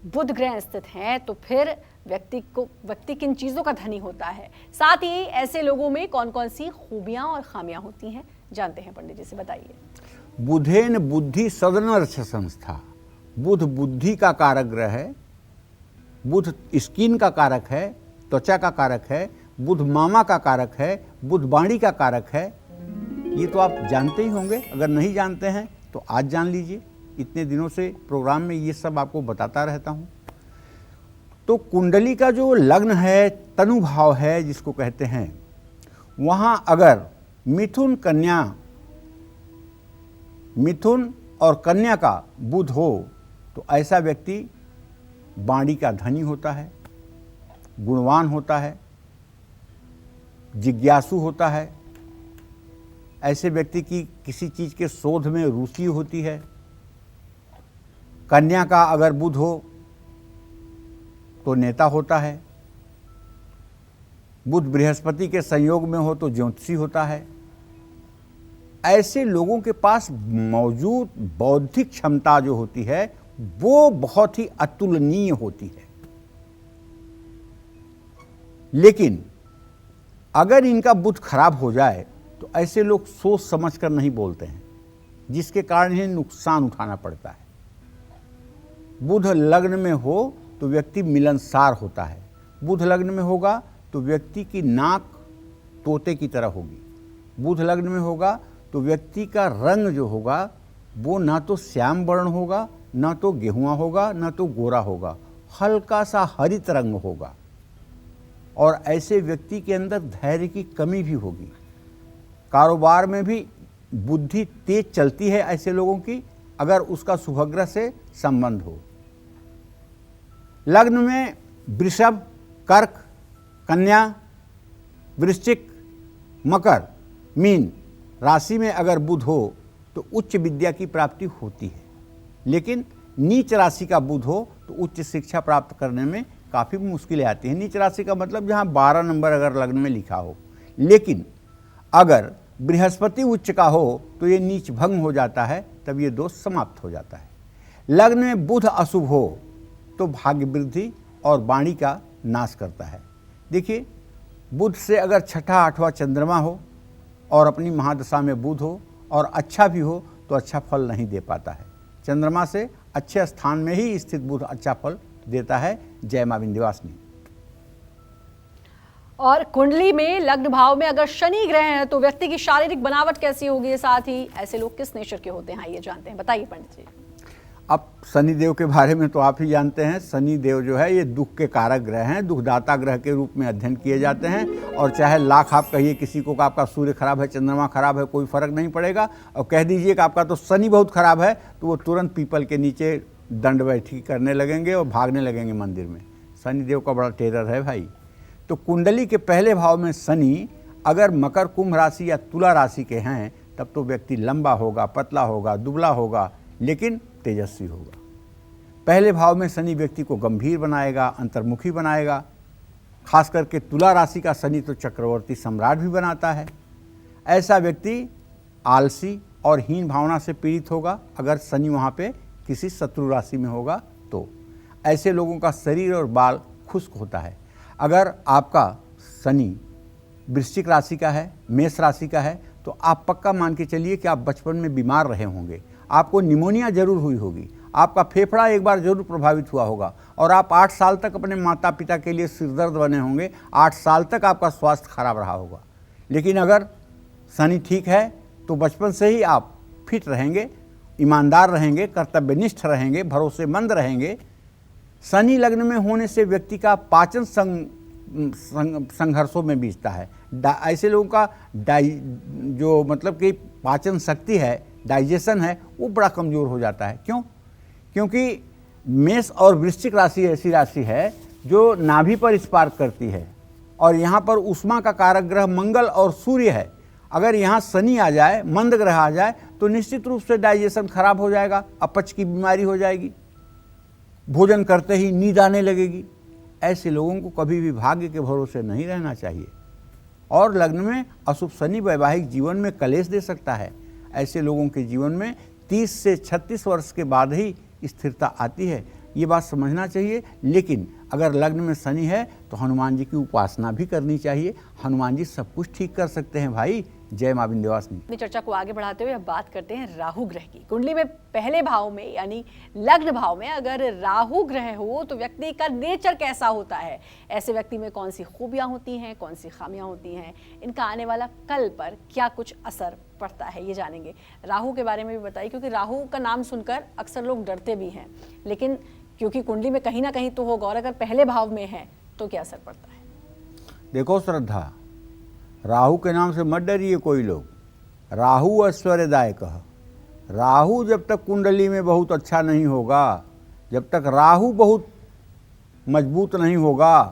बुध ग्रह स्थित हैं तो फिर व्यक्ति किन चीजों का धनी होता है, साथ ही ऐसे लोगों में कौन कौन सी खूबियां और खामियां होती हैं, जानते हैं पंडित जी से, बताइए। बुधेन बुद्धि सदनर्थ संस्था। बुध बुद्धि का कारक ग्रह है, बुध स्किन का कारक है, त्वचा का कारक है, बुध मामा का कारक है, बुध वाणी का कारक है। ये तो आप जानते ही होंगे, अगर नहीं जानते हैं तो आज जान लीजिए। इतने दिनों से प्रोग्राम में ये सब आपको बताता रहता हूँ। तो कुंडली का जो लग्न है, तनु भाव है जिसको कहते हैं, वहाँ अगर मिथुन और कन्या का बुध हो तो ऐसा व्यक्ति वाणी का धनी होता है, गुणवान होता है, जिज्ञासु होता है। ऐसे व्यक्ति की किसी चीज़ के शोध में रुचि होती है। कन्या का अगर बुध हो तो नेता होता है। बुध बृहस्पति के संयोग में हो तो ज्योतिषी होता है। ऐसे लोगों के पास मौजूद बौद्धिक क्षमता जो होती है वो बहुत ही अतुलनीय होती है। लेकिन अगर इनका बुध खराब हो जाए तो ऐसे लोग सोच समझ कर नहीं बोलते हैं, जिसके कारण इन्हें नुकसान उठाना पड़ता है। बुध लग्न में हो तो व्यक्ति मिलनसार होता है। बुध लग्न में होगा तो व्यक्ति की नाक तोते की तरह होगी। बुध लग्न में होगा तो व्यक्ति का रंग जो होगा वो ना तो श्याम वर्ण होगा, ना तो गेहुआ होगा, ना तो गोरा होगा, हल्का सा हरित रंग होगा। और ऐसे व्यक्ति के अंदर धैर्य की कमी भी होगी। कारोबार में भी बुद्धि तेज चलती है ऐसे लोगों की, अगर उसका शुभग्रह से संबंध हो। लग्न में वृषभ, कर्क, कन्या, वृश्चिक, मकर, मीन राशि में अगर बुध हो तो उच्च विद्या की प्राप्ति होती है। लेकिन नीच राशि का बुध हो तो उच्च शिक्षा प्राप्त करने में काफ़ी मुश्किलें आती हैं। नीच राशि का मतलब जहाँ 12 नंबर अगर लग्न में लिखा हो। लेकिन अगर बृहस्पति उच्च का हो तो ये नीच भंग हो जाता है, तब ये दोष समाप्त हो जाता है। लग्न में बुध अशुभ हो तो भाग्य वृद्धि और वाणी का नाश करता है। देखिए, बुध से अगर 6ठा 8वां चंद्रमा हो और अपनी महादशा में बुध हो और अच्छा भी हो तो अच्छा फल नहीं दे पाता है। चंद्रमा से अच्छे स्थान में ही स्थित बुध अच्छा फल देता है। जय मां विंध्यवासिनी। और कुंडली में लग्न भाव में अगर शनि ग्रह है तो व्यक्ति की शारीरिक बनावट कैसी होगी, साथ ही ऐसे लोग किस नेचर के होते हैं, आइए जानते हैं। बताइए पंडित जी। अब शनि देव के बारे में तो आप ही जानते हैं। शनि देव जो है ये दुख के कारक ग्रह हैं, दुखदाता ग्रह के रूप में अध्ययन किए जाते हैं। और चाहे लाख आप कहिए किसी को कि आपका सूर्य खराब है, चंद्रमा खराब है, कोई फर्क नहीं पड़ेगा। और कह दीजिए कि आपका तो शनि बहुत खराब है तो वो तुरंत पीपल के नीचे दंड बैठी करने लगेंगे और भागने लगेंगे मंदिर में। शनि देव का बड़ा टेरर है भाई। तो कुंडली के पहले भाव में शनि अगर मकर, कुंभ राशि या तुला राशि के हैं तब तो व्यक्ति लंबा होगा, पतला होगा, दुबला होगा, लेकिन तेजस्वी होगा। पहले भाव में शनि व्यक्ति को गंभीर बनाएगा, अंतर्मुखी बनाएगा। खास करके तुला राशि का शनि तो चक्रवर्ती सम्राट भी बनाता है। ऐसा व्यक्ति आलसी और हीन भावना से पीड़ित होगा अगर शनि वहाँ पे किसी शत्रु राशि में होगा तो। ऐसे लोगों का शरीर और बाल खुश्क होता है। अगर आपका शनि वृश्चिक राशि का है, मेष राशि का है, तो आप पक्का मान के चलिए कि आप बचपन में बीमार रहे होंगे। आपको निमोनिया जरूर हुई होगी, आपका फेफड़ा एक बार जरूर प्रभावित हुआ होगा और आप 8 साल तक अपने माता पिता के लिए सिरदर्द बने होंगे। 8 साल तक आपका स्वास्थ्य खराब रहा होगा। लेकिन अगर शनि ठीक है तो बचपन से ही आप फिट रहेंगे, ईमानदार रहेंगे, कर्तव्यनिष्ठ रहेंगे, भरोसेमंद रहेंगे। शनि लग्न में होने से व्यक्ति का पाचन संघर्षों में बीतता है। ऐसे लोगों का जो मतलब कि पाचन शक्ति है, डाइजेशन है, वो बड़ा कमज़ोर हो जाता है। क्यों? क्योंकि मेष और वृश्चिक राशि ऐसी राशि है जो नाभि पर स्पार्क करती है और यहाँ पर उष्मा का कारक ग्रह मंगल और सूर्य है। अगर यहाँ शनि आ जाए, मंद ग्रह आ जाए तो निश्चित रूप से डाइजेशन खराब हो जाएगा, अपच की बीमारी हो जाएगी, भोजन करते ही नींद आने लगेगी। ऐसे लोगों को कभी भी भाग्य के भरोसे नहीं रहना चाहिए। और लग्न में अशुभ शनि वैवाहिक जीवन में कलेश दे सकता है। ऐसे लोगों के जीवन में 30 से 36 वर्ष के बाद ही स्थिरता आती है, ये बात समझना चाहिए। लेकिन अगर लग्न में शनि है तो हनुमान जी की उपासना भी करनी चाहिए। हनुमान जी सब कुछ ठीक कर सकते हैं भाई। जय मां विंध्यवासिनी। अपनी चर्चा को आगे बढ़ाते हुए अब बात करते हैं राहु ग्रह की। कुंडली में पहले भाव में यानी लग्न भाव में अगर राहु ग्रह हो तो व्यक्ति का नेचर कैसा होता है, ऐसे व्यक्ति में कौन सी खूबियां होती हैं, कौन सी खामियां होती हैं, इनका आने वाला कल पर क्या कुछ असर पड़ता है, ये जानेंगे। राहु के बारे में भी बताइए, क्योंकि राहु का नाम सुनकर अक्सर लोग डरते भी हैं, लेकिन क्योंकि कुंडली में कहीं ना कहीं तो होगा, और अगर पहले भाव में है तो क्या असर पड़ता है? देखो श्रद्धा, राहु के नाम से मत डरिए कोई लोग। राहु ऐश्वर्यदायक है। राहु जब तक कुंडली में बहुत अच्छा नहीं होगा, जब तक राहु बहुत मजबूत नहीं होगा,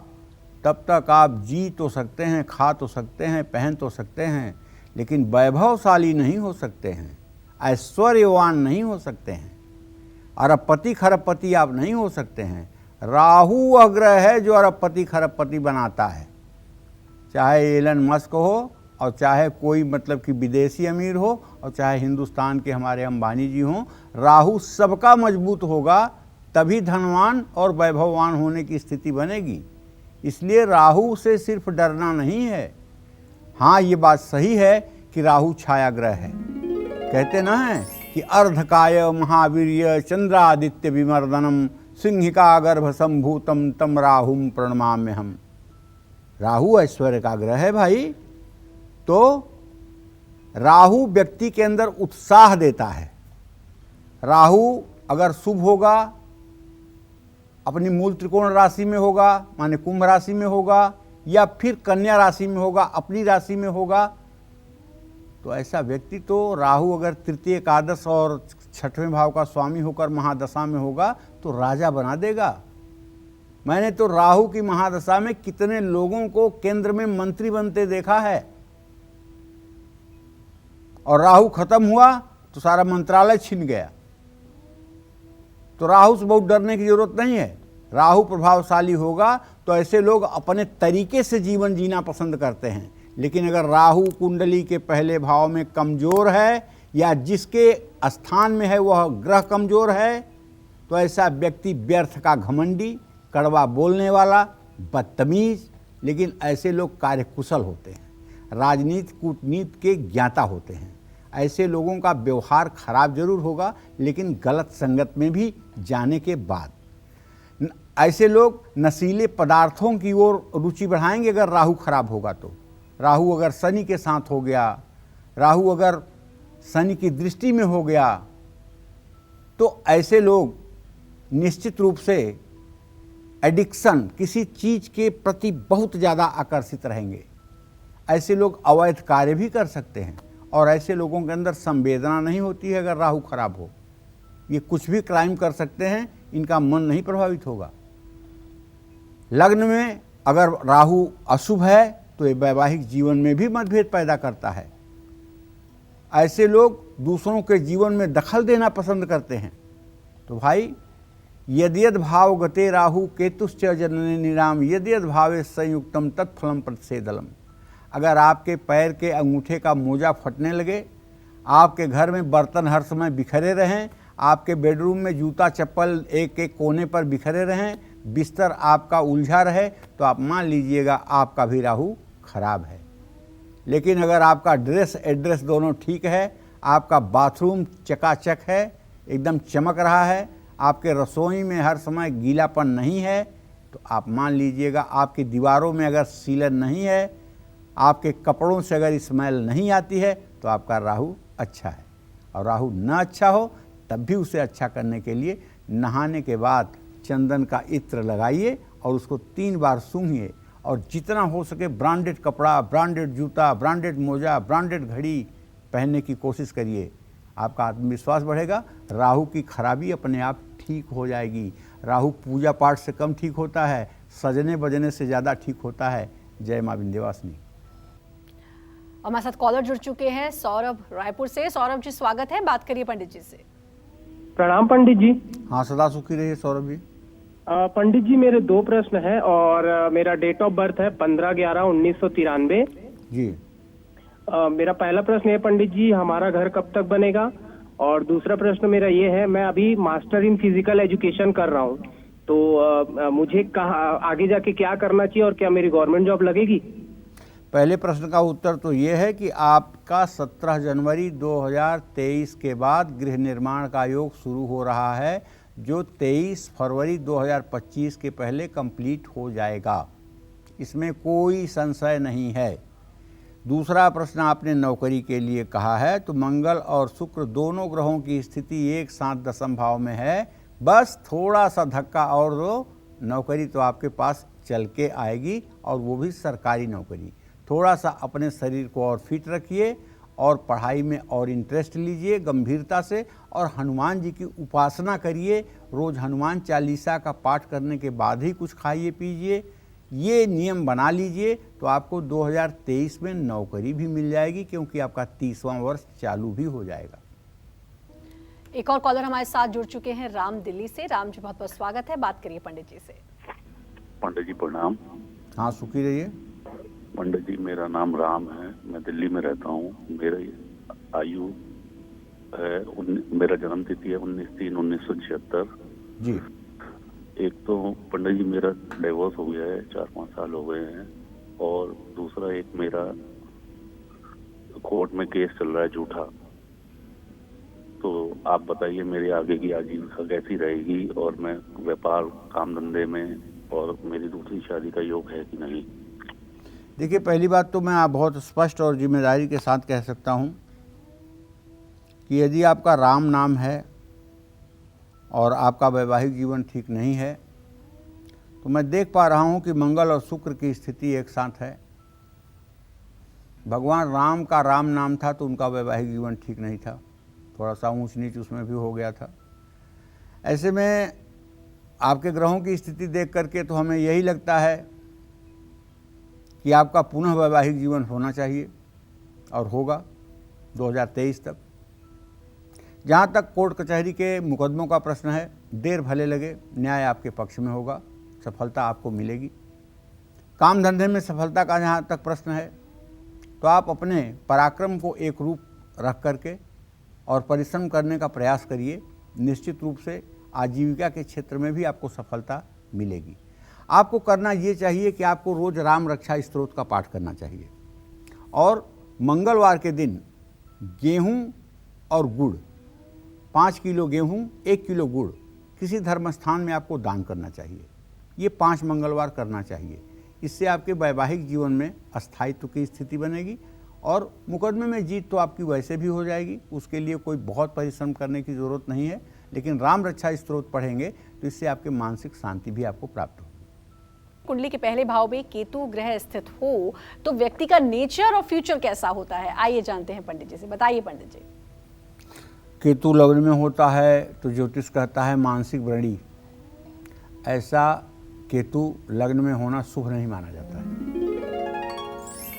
तब तक आप जी तो सकते हैं, खा तो सकते हैं, पहन तो सकते हैं, लेकिन वैभवशाली नहीं हो सकते हैं, ऐश्वर्यवान नहीं हो सकते हैं, अरबपति खरबपति आप नहीं हो सकते हैं। राहु वह ग्रह है जो अरबपति खरबपति बनाता है। चाहे एलन मस्क हो और चाहे कोई मतलब कि विदेशी अमीर हो और चाहे हिंदुस्तान के हमारे अंबानी जी हों, राहु सबका मजबूत होगा तभी धनवान और वैभववान होने की स्थिति बनेगी। इसलिए राहु से सिर्फ डरना नहीं है। हाँ, ये बात सही है कि राहु छाया ग्रह है। कहते ना है कि अर्धकाय महावीर्य चंद्रादित्य विमर्दनम सिंहिका गर्भ संभूतम तम राहुम प्रणमाम्य हम। राहु ऐश्वर्य का ग्रह है भाई। तो राहु व्यक्ति के अंदर उत्साह देता है। राहु अगर शुभ होगा, अपनी मूल त्रिकोण राशि में होगा, माने कुंभ राशि में होगा, या फिर कन्या राशि में होगा, अपनी राशि में होगा, तो ऐसा व्यक्ति तो राहु अगर तृतीय, एकादश और छठवें भाव का स्वामी होकर महादशा में होगा तो राजा बना देगा। मैंने तो राहु की महादशा में कितने लोगों को केंद्र में मंत्री बनते देखा है, और राहु खत्म हुआ तो सारा मंत्रालय छिन गया। तो राहु से बहुत डरने की जरूरत नहीं है। राहु प्रभावशाली होगा तो ऐसे लोग अपने तरीके से जीवन जीना पसंद करते हैं। लेकिन अगर राहु कुंडली के पहले भाव में कमजोर है, या जिसके स्थान में है वह ग्रह कमजोर है, तो ऐसा व्यक्ति व्यर्थ का घमंडी, कड़वा बोलने वाला, बदतमीज, लेकिन ऐसे लोग कार्यकुशल होते हैं, राजनीति कूटनीति के ज्ञाता होते हैं। ऐसे लोगों का व्यवहार खराब जरूर होगा, लेकिन गलत संगत में भी जाने के बाद। ऐसे लोग नशीले पदार्थों की ओर रुचि बढ़ाएंगे अगर राहु खराब होगा तो। राहु अगर शनि के साथ हो गया, राहु अगर शनि की दृष्टि में हो गया, तो ऐसे लोग निश्चित रूप से एडिक्शन, किसी चीज के प्रति बहुत ज़्यादा आकर्षित रहेंगे। ऐसे लोग अवैध कार्य भी कर सकते हैं, और ऐसे लोगों के अंदर संवेदना नहीं होती है अगर राहु खराब हो। ये कुछ भी क्राइम कर सकते हैं, इनका मन नहीं प्रभावित होगा। लग्न में अगर राहु अशुभ है तो ये वैवाहिक जीवन में भी मतभेद पैदा करता है। ऐसे लोग दूसरों के जीवन में दखल देना पसंद करते हैं। तो भाई, यद्यद भाव गते राहु केतुश्च जनने निराम यद्यद भावे संयुक्तम तत्फलम प्रतिषेधलम। अगर आपके पैर के अंगूठे का मोजा फटने लगे, आपके घर में बर्तन हर समय बिखरे रहें, आपके बेडरूम में जूता चप्पल एक एक कोने पर बिखरे रहें, बिस्तर आपका उलझा रहे, तो आप मान लीजिएगा आपका भी राहु खराब है। लेकिन अगर आपका ड्रेस एड्रेस दोनों ठीक है, आपका बाथरूम चकाचक है, एकदम चमक रहा है, आपके रसोई में हर समय गीलापन नहीं है, तो आप मान लीजिएगा आपकी दीवारों में अगर सीलन नहीं है, आपके कपड़ों से अगर स्मेल नहीं आती है, तो आपका राहु अच्छा है। और राहु न अच्छा हो तब भी उसे अच्छा करने के लिए नहाने के बाद चंदन का इत्र लगाइए और उसको 3 बार सूंघिए, और जितना हो सके ब्रांडेड कपड़ा, ब्रांडेड जूता, ब्रांडेड मोजा, ब्रांडेड घड़ी पहनने की कोशिश करिए। आपका आत्मविश्वास बढ़ेगा, राहु की खराबी अपने आप ठीक हो जाएगी। राहु पूजा पाठ से कम ठीक होता है, सजने बजने से ज़्यादा ठीक होता है। जय माँ विंध्यवासिनी। हमारे साथ कॉलर जुड़ चुके हैं सौरभ रायपुर से। सौरभ जी स्वागत है, बात करिए पंडित जी से। प्रणाम पंडित जी। हाँ, सदा सुखी रहिए सौरभ जी। पंडित जी, मेरे 2 प्रश्न हैं, और मेरा डेट ऑफ बर्थ है 15/11/1993 जी। मेरा पहला प्रश्न है पंडित जी, हमारा घर कब तक बनेगा? और दूसरा प्रश्न मेरा ये है, मैं अभी मास्टर इन फिजिकल एजुकेशन कर रहा हूँ, तो मुझे कहाँ आगे जाके क्या करना चाहिए, और क्या मेरी गवर्नमेंट जॉब लगेगी? पहले प्रश्न का उत्तर तो ये है कि आपका 17 जनवरी 2023 के बाद गृह निर्माण का योग शुरू हो रहा है, जो 23 फरवरी 2025 के पहले कंप्लीट हो जाएगा। इसमें कोई संशय नहीं है। दूसरा प्रश्न आपने नौकरी के लिए कहा है, तो मंगल और शुक्र दोनों ग्रहों की स्थिति एक साथ दशम भाव में है। बस थोड़ा सा धक्का और दो, नौकरी तो आपके पास चल के आएगी, और वो भी सरकारी नौकरी। थोड़ा सा अपने शरीर को और फिट रखिए, और पढ़ाई में और इंटरेस्ट लीजिए गंभीरता से, और हनुमान जी की उपासना करिए। रोज़ हनुमान चालीसा का पाठ करने के बाद ही कुछ खाइए पीजिए। ये नियम बना लीजिए, तो आपको 2023 में नौकरी भी मिल जाएगी, क्योंकि आपका 30वां वर्ष चालू भी हो जाएगा। एक और कॉलर हमारे साथ जुड़ चुके हैं राम दिल्ली से। राम जी, बहुत बहुत स्वागत है, बात करिए पंडित जी से। पंडित जी प्रणाम। हाँ, सुखी रहिए। पंडित जी, मेरा नाम राम है, मैं दिल्ली में रहता हूँ। मेरा आयु है, मेरा जन्म तिथि है 19/3/1976 जी। एक तो पंडित जी मेरा डिवोर्स हो गया है, 4-5 साल हो गए हैं, और दूसरा एक मेरा कोर्ट में केस चल रहा है झूठा। तो आप बताइए मेरी आगे की आजीविका कैसी रहेगी, और मैं व्यापार काम धंधे में, और मेरी दूसरी शादी का योग है कि नहीं। देखिए, पहली बात तो मैं आप बहुत स्पष्ट और जिम्मेदारी के साथ कह सकता हूँ कि यदि आपका राम नाम है और आपका वैवाहिक जीवन ठीक नहीं है, तो मैं देख पा रहा हूँ कि मंगल और शुक्र की स्थिति एक साथ है। भगवान राम का राम नाम था तो उनका वैवाहिक जीवन ठीक नहीं था, थोड़ा सा ऊंच नीच उसमें भी हो गया था। ऐसे में आपके ग्रहों की स्थिति देख करके तो हमें यही लगता है कि आपका पुनः वैवाहिक जीवन होना चाहिए और होगा 2023 तक। जहाँ तक कोर्ट कचहरी के मुकदमों का प्रश्न है, देर भले लगे, न्याय आपके पक्ष में होगा, सफलता आपको मिलेगी। काम धंधे में सफलता का जहाँ तक प्रश्न है, तो आप अपने पराक्रम को एक रूप रख करके और परिश्रम करने का प्रयास करिए। निश्चित रूप से आजीविका के क्षेत्र में भी आपको सफलता मिलेगी। आपको करना ये चाहिए कि आपको रोज़ राम रक्षा स्तोत्र का पाठ करना चाहिए, और मंगलवार के दिन गेहूं और गुड़, 5 किलो गेहूं 1 किलो गुड़ किसी धर्म स्थान में आपको दान करना चाहिए। ये 5 मंगलवार करना चाहिए। इससे आपके वैवाहिक जीवन में अस्थायित्व की स्थिति बनेगी और मुकदमे में जीत तो आपकी वैसे भी हो जाएगी। उसके लिए कोई बहुत परिश्रम करने की ज़रूरत नहीं है, लेकिन राम रक्षा स्तोत्र पढ़ेंगे तो इससे आपके मानसिक शांति भी आपको प्राप्त होगी। कुंडली के पहले भाव में केतु ग्रह स्थित हो तो व्यक्ति का नेचर और फ्यूचर कैसा होता है, आइए जानते हैं पंडित जी से। बताइए पंडित जी। केतु लग्न में होता है तो ज्योतिष कहता है मानसिक व्रणी। ऐसा केतु लग्न में होना शुभ नहीं माना जाता है।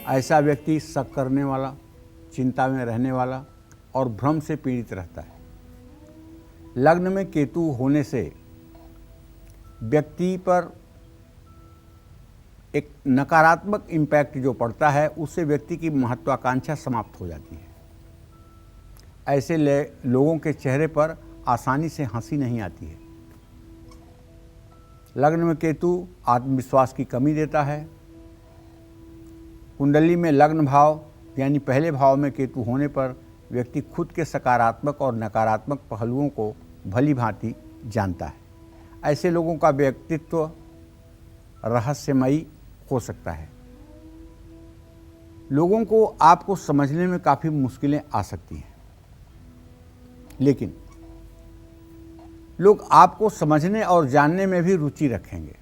ऐसा व्यक्ति शक करने वाला, चिंता में रहने वाला और भ्रम से पीड़ित रहता है। लग्न में केतु होने से व्यक्ति पर एक नकारात्मक इम्पैक्ट जो पड़ता है, उससे व्यक्ति की महत्वाकांक्षा समाप्त हो जाती है। ऐसे लोगों के चेहरे पर आसानी से हंसी नहीं आती है। लग्न में केतु आत्मविश्वास की कमी देता है। कुंडली में लग्न भाव यानी पहले भाव में केतु होने पर व्यक्ति खुद के सकारात्मक और नकारात्मक पहलुओं को भली भांति जानता है। ऐसे लोगों का व्यक्तित्व रहस्यमयी हो सकता है। लोगों को आपको समझने में काफ़ी मुश्किलें आ सकती हैं, लेकिन लोग आपको समझने और जानने में भी रुचि रखेंगे।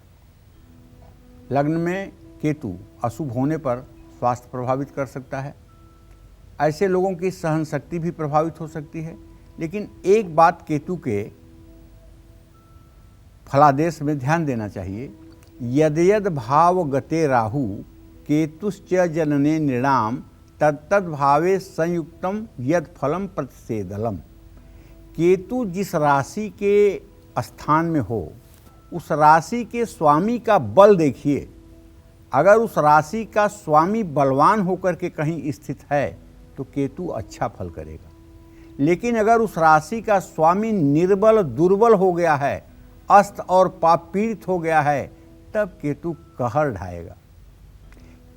लग्न में केतु अशुभ होने पर स्वास्थ्य प्रभावित कर सकता है। ऐसे लोगों की सहन शक्ति भी प्रभावित हो सकती है। लेकिन एक बात केतु के फलादेश में ध्यान देना चाहिए, यद यद भाव गते राहु केतुश्च जनने नृणाम तत्तद भावे संयुक्तम यद फलम प्रतिषेदलम। केतु जिस राशि के स्थान में हो, उस राशि के स्वामी का बल देखिए। अगर उस राशि का स्वामी बलवान होकर के कहीं स्थित है तो केतु अच्छा फल करेगा। लेकिन अगर उस राशि का स्वामी निर्बल दुर्बल हो गया है, अस्त और पाप पीड़ित हो गया है, तब केतु कहर ढाएगा।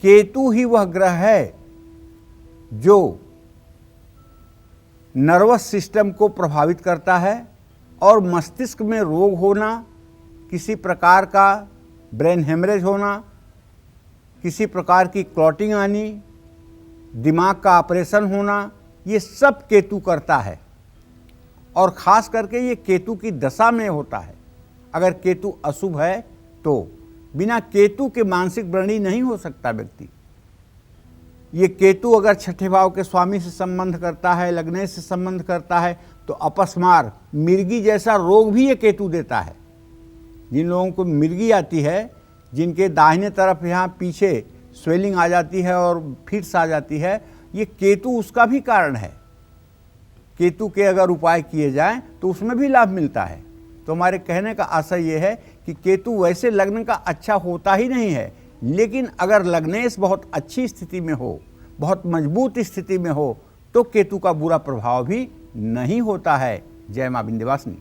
केतु ही वह ग्रह है जो नर्वस सिस्टम को प्रभावित करता है और मस्तिष्क में रोग होना, किसी प्रकार का ब्रेन हेमरेज होना, किसी प्रकार की क्लॉटिंग आनी, दिमाग का ऑपरेशन होना, ये सब केतु करता है। और ख़ास करके ये केतु की दशा में होता है। अगर केतु अशुभ है तो बिना केतु के मानसिक व्रणी नहीं हो सकता व्यक्ति। ये केतु अगर छठे भाव के स्वामी से संबंध करता है, लग्नेश से संबंध करता है, तो अपस्मार, मिर्गी जैसा रोग भी ये केतु देता है। जिन लोगों को मिर्गी आती है, जिनके दाहिने तरफ यहाँ पीछे स्वेलिंग आ जाती है और फिट्स आ जाती है, ये केतु उसका भी कारण है। केतु के अगर उपाय किए जाएं तो उसमें भी लाभ मिलता है। तो हमारे कहने का आशय ये है कि केतु वैसे लग्न का अच्छा होता ही नहीं है, लेकिन अगर लग्नेश बहुत अच्छी स्थिति में हो, बहुत मजबूत स्थिति में हो, तो केतु का बुरा प्रभाव भी नहीं होता है। जय मां विंध्यवासिनी।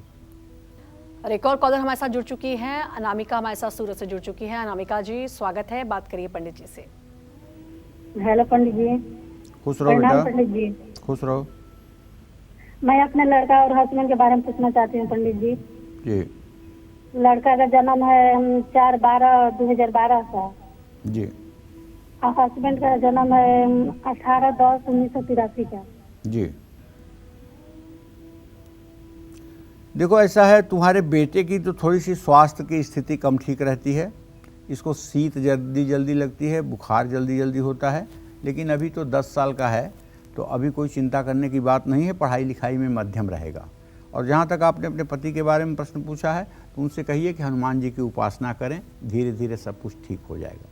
और एक और कॉलर हमारे साथ जुड़ चुकी हैं, अनामिका हमारे साथ सूरत से जुड़ चुकी है। अनामिका जी स्वागत है, बात करिए पंडित जी से। हेलो पंडित जी। खुश रहो प्रणाम बेटा। पंडित जी। खुश रहो। मैं अपने लड़का और हस्बैंड के बारे में पूछना चाहती हूँ पंडित जी। जी लड़का का जन्म है 4/12/2012 का जी और हस्बैंड का जन्म है 18/10/1983 का। जी। देखो ऐसा है, तुम्हारे बेटे की तो थोड़ी सी स्वास्थ्य की स्थिति कम ठीक रहती है, इसको शीत जल्दी जल्दी लगती है, बुखार जल्दी जल्दी होता है, लेकिन अभी तो 10 साल का है, तो अभी कोई चिंता करने की बात नहीं है, पढ़ाई लिखाई में मध्यम रहेगा। और जहाँ तक आपने अपने पति के बारे में प्रश्न पूछा है तो उनसे कहिए कि हनुमान जी की उपासना करें, धीरे धीरे सब कुछ ठीक हो जाएगा।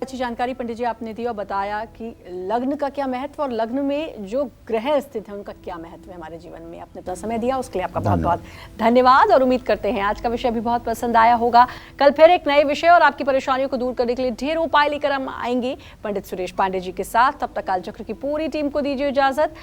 अच्छी जानकारी पंडित जी आपने दी और बताया कि लग्न का क्या महत्व और लग्न में जो ग्रह स्थित है उनका क्या महत्व है हमारे जीवन में। आपने अपना समय दिया उसके लिए आपका बहुत बहुत धन्यवाद और उम्मीद करते हैं आज का विषय भी बहुत पसंद आया होगा। कल फिर एक नए विषय और आपकी परेशानियों को दूर करने के लिए ढेर उपाय लेकर हम आएंगे पंडित सुरेश पांडे जी के साथ। तब तक कालचक्र की पूरी टीम को दीजिए इजाजत।